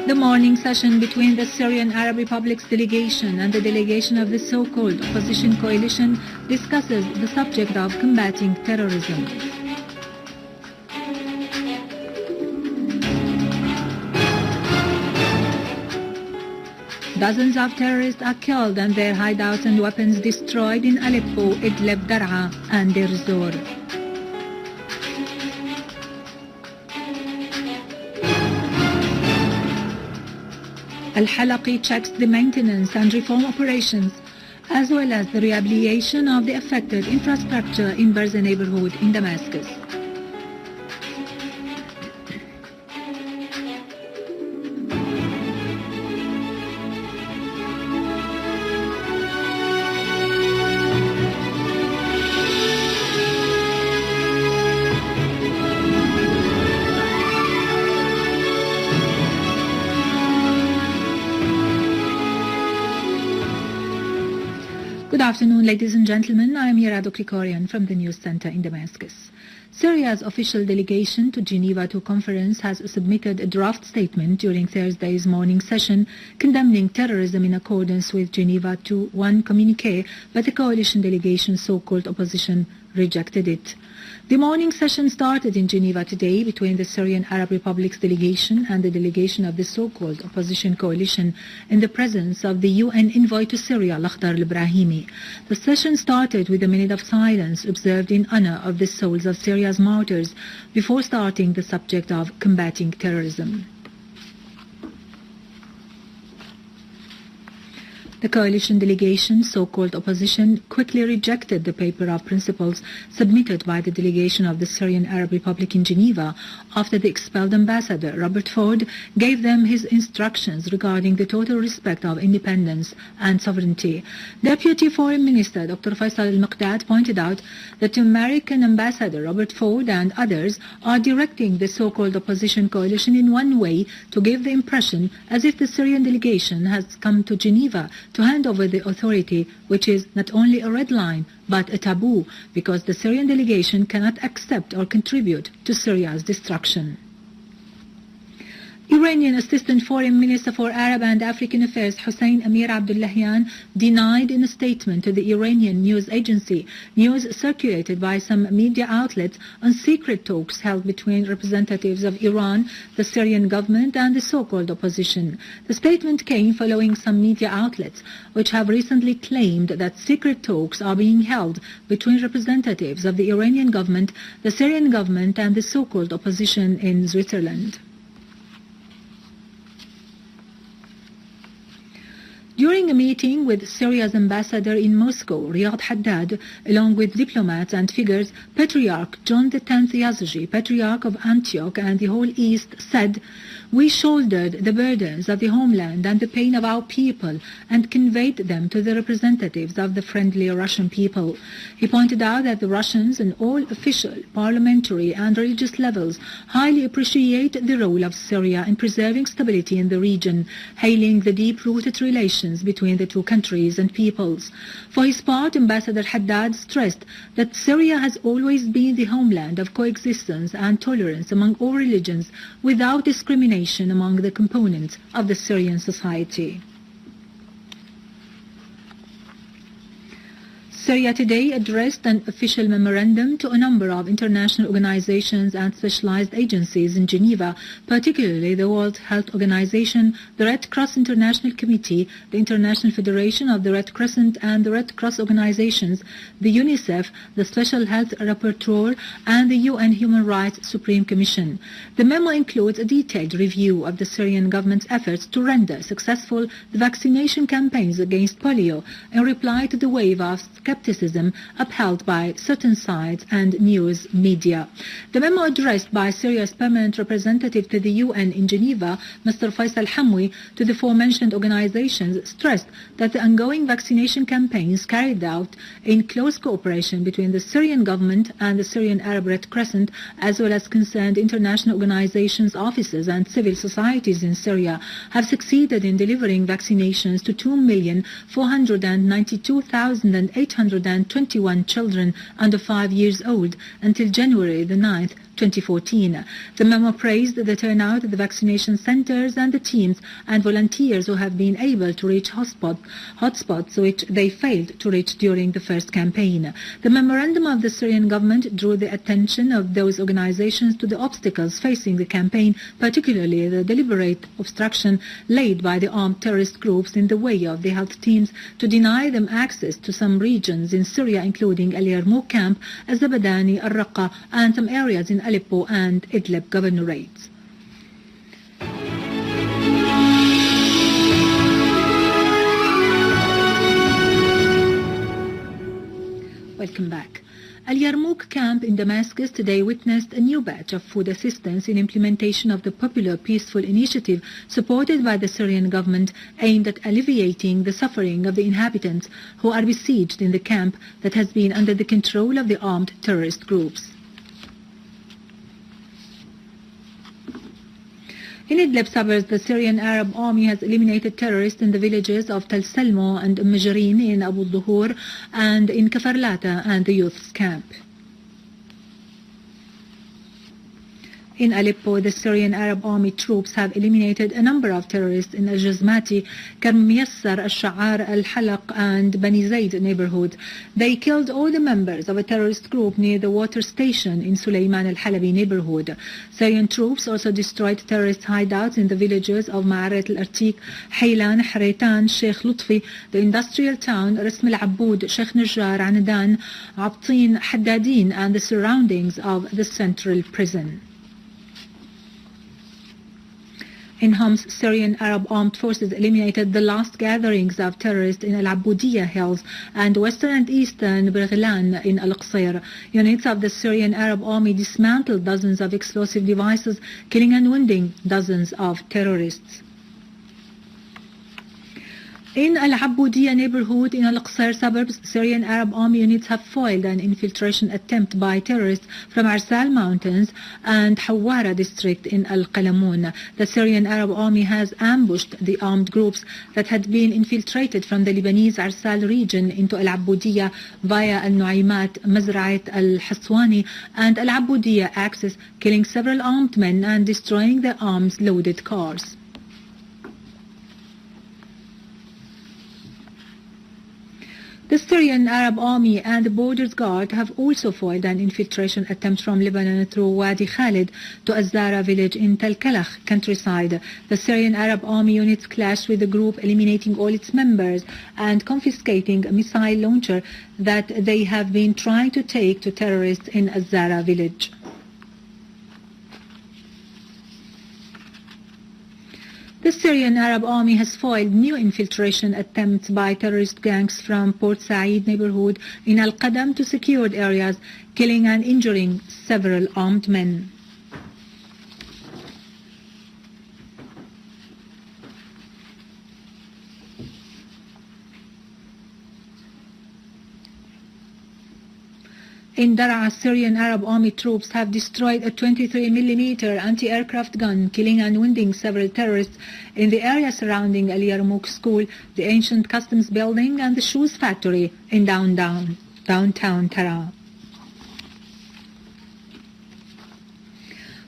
The morning session between the Syrian Arab Republic's delegation and the delegation of the so-called opposition coalition discusses the subject of combating terrorism. Dozens of terrorists are killed and their hideouts and weapons destroyed in Aleppo, Idlib, Dar'a and Deir Zor. Al-Halaqi checks the maintenance and reform operations as well as the rehabilitation of the affected infrastructure in Barza neighborhood in Damascus. Good afternoon, ladies and gentlemen. I am Yarmouk Camp from the News Center in Damascus. Syria's official delegation to Geneva to conference has submitted a draft statement during Thursday's morning session condemning terrorism in accordance with Geneva 2-1 communiqué, but the coalition delegation's so-called opposition rejected it. The morning session started in Geneva today between the Syrian Arab Republic's delegation and the delegation of the so-called opposition coalition in the presence of the UN envoy to Syria, Lakhdar al-Brahimi. The session started with a minute of silence observed in honor of the souls of Syria's martyrs before starting the subject of combating terrorism. The coalition delegation's so-called opposition quickly rejected the paper of principles submitted by the delegation of the Syrian Arab Republic in Geneva after the expelled ambassador, Robert Ford, gave them his instructions regarding the total respect of independence and sovereignty. Deputy Foreign Minister Dr. Faisal al-Muqdad pointed out that American Ambassador Robert Ford and others are directing the so-called opposition coalition in one way to give the impression as if the Syrian delegation has come to Geneva to hand over the authority, which is not only a red line but a taboo, because the Syrian delegation cannot accept or contribute to Syria's destruction. Iranian Assistant Foreign Minister for Arab and African Affairs Hussein Amir Abdullahian denied in a statement to the Iranian news agency news circulated by some media outlets on secret talks held between representatives of Iran, the Syrian government and the so-called opposition. The statement came following some media outlets which have recently claimed that secret talks are being held between representatives of the Iranian government, the Syrian government and the so-called opposition in Switzerland. During a meeting with Syria's ambassador in Moscow, Riyad Haddad, along with diplomats and figures, Patriarch John X Yazigi, Patriarch of Antioch and the whole East, said, "We shouldered the burdens of the homeland and the pain of our people and conveyed them to the representatives of the friendly Russian people." He pointed out that the Russians on all official, parliamentary and religious levels highly appreciate the role of Syria in preserving stability in the region, hailing the deep-rooted relations between the two countries and peoples. For his part, Ambassador Haddad stressed that Syria has always been the homeland of coexistence and tolerance among all religions without discrimination among the components of the Syrian society. Syria today addressed an official memorandum to a number of international organizations and specialized agencies in Geneva, particularly the World Health Organization, the Red Cross International Committee, the International Federation of the Red Crescent and the Red Cross organizations, the UNICEF, the Special Health Rapporteur, and the UN Human Rights Supreme Commission. The memo includes a detailed review of the Syrian government's efforts to render successful the vaccination campaigns against polio in reply to the wave of skepticism upheld by certain sides and news media. The memo addressed by Syria's permanent representative to the UN in Geneva, Mr. Faisal Hamwi, to the aforementioned organizations stressed that the ongoing vaccination campaigns carried out in close cooperation between the Syrian government and the Syrian Arab Red Crescent, as well as concerned international organizations, offices and civil societies in Syria, have succeeded in delivering vaccinations to 2,492,821 children under 5 years old until January the 9th, 2014. The memo praised the turnout at the vaccination centers and the teams and volunteers who have been able to reach hotspots which they failed to reach during the first campaign. The memorandum of the Syrian government drew the attention of those organizations to the obstacles facing the campaign, particularly the deliberate obstruction laid by the armed terrorist groups in the way of the health teams to deny them access to some regions in Syria, including al-Yarmouk Camp, al-Zabadani, al-Raqqa, and some areas in Aleppo and Idlib governorates. Welcome back. Al-Yarmouk Camp in Damascus today witnessed a new batch of food assistance in implementation of the popular peaceful initiative supported by the Syrian government aimed at alleviating the suffering of the inhabitants who are besieged in the camp that has been under the control of the armed terrorist groups. In Idlib suburbs, the Syrian Arab Army has eliminated terrorists in the villages of Tel Salmo and Majarin in Abu Dhuhur and in Kafarlata and the youth's camp. In Aleppo, the Syrian Arab Army troops have eliminated a number of terrorists in Al-Jazmati, Karm Yassar, Al-Sha'ar, Al-Halaq and Bani Zayd neighborhood. They killed all the members of a terrorist group near the water station in Sulayman al-Halabi neighborhood. Syrian troops also destroyed terrorist hideouts in the villages of Ma'arat al-Artik, Haylan, Haretan, Sheikh Lutfi, the industrial town, Rasm al-Aboud, Sheikh Najjar, Anadan, Abtin, Haddadin and the surroundings of the central prison. In Homs, Syrian Arab armed forces eliminated the last gatherings of terrorists in Al-Abudiyya Hills and western and eastern Birghilan in Al-Qsir. Units of the Syrian Arab Army dismantled dozens of explosive devices, killing and wounding dozens of terrorists. In Al-Abudiyya neighborhood in Al-Qsir suburbs, Syrian Arab Army units have foiled an infiltration attempt by terrorists from Arsal Mountains and Hawara district in Al-Qalamun. The Syrian Arab Army has ambushed the armed groups that had been infiltrated from the Lebanese Arsal region into Al-Abudiyya via Al-Nuaymat, Mazra'at Al-Haswani and Al-Abudiyya axis, killing several armed men and destroying their arms-loaded cars. The Syrian Arab Army and the Borders Guard have also foiled an infiltration attempt from Lebanon through Wadi Khalid to Azara village in Tel Kalakh countryside. The Syrian Arab Army units clashed with the group, eliminating all its members and confiscating a missile launcher that they have been trying to take to terrorists in Azara village. The Syrian Arab Army has foiled new infiltration attempts by terrorist gangs from Port Said neighborhood in Al-Qadam to secured areas, killing and injuring several armed men. In Daraa, Syrian Arab Army troops have destroyed a 23mm anti-aircraft gun, killing and wounding several terrorists in the area surrounding Al-Yarmouk School, the ancient customs building and the shoes factory in downtown Daraa.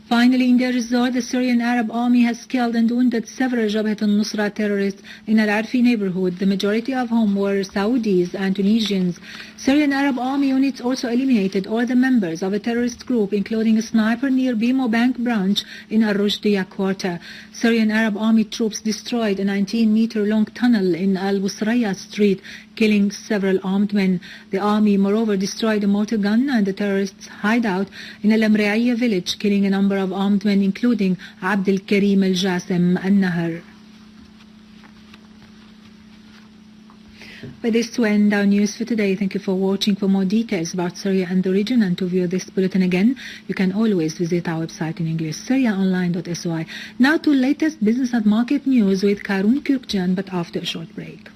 Finally, in Deir ez-Zor, the Syrian Arab Army has killed and wounded several Jabhat al-Nusra terrorists in Al-Arfi neighborhood, the majority of whom were Saudis and Tunisians. Syrian Arab Army units also eliminated all the members of a terrorist group, including a sniper near Bimo Bank branch in Al-Rushdiya quarter. Syrian Arab Army troops destroyed a 19-meter-long tunnel in Al-Busraya street, killing several armed men. The army, moreover, destroyed a mortar gun and the terrorists' hideout in Al-Amri'iyya village, killing a number of armed men, including Abdul Karim al-Jasem al-Nahar. With this to end our news for today. Thank you for watching. For more details about Syria and the region and to view this bulletin again, you can always visit our website in English, syriaonline.sy. Now to latest business and market news with Karun Kürkcan, but after a short break.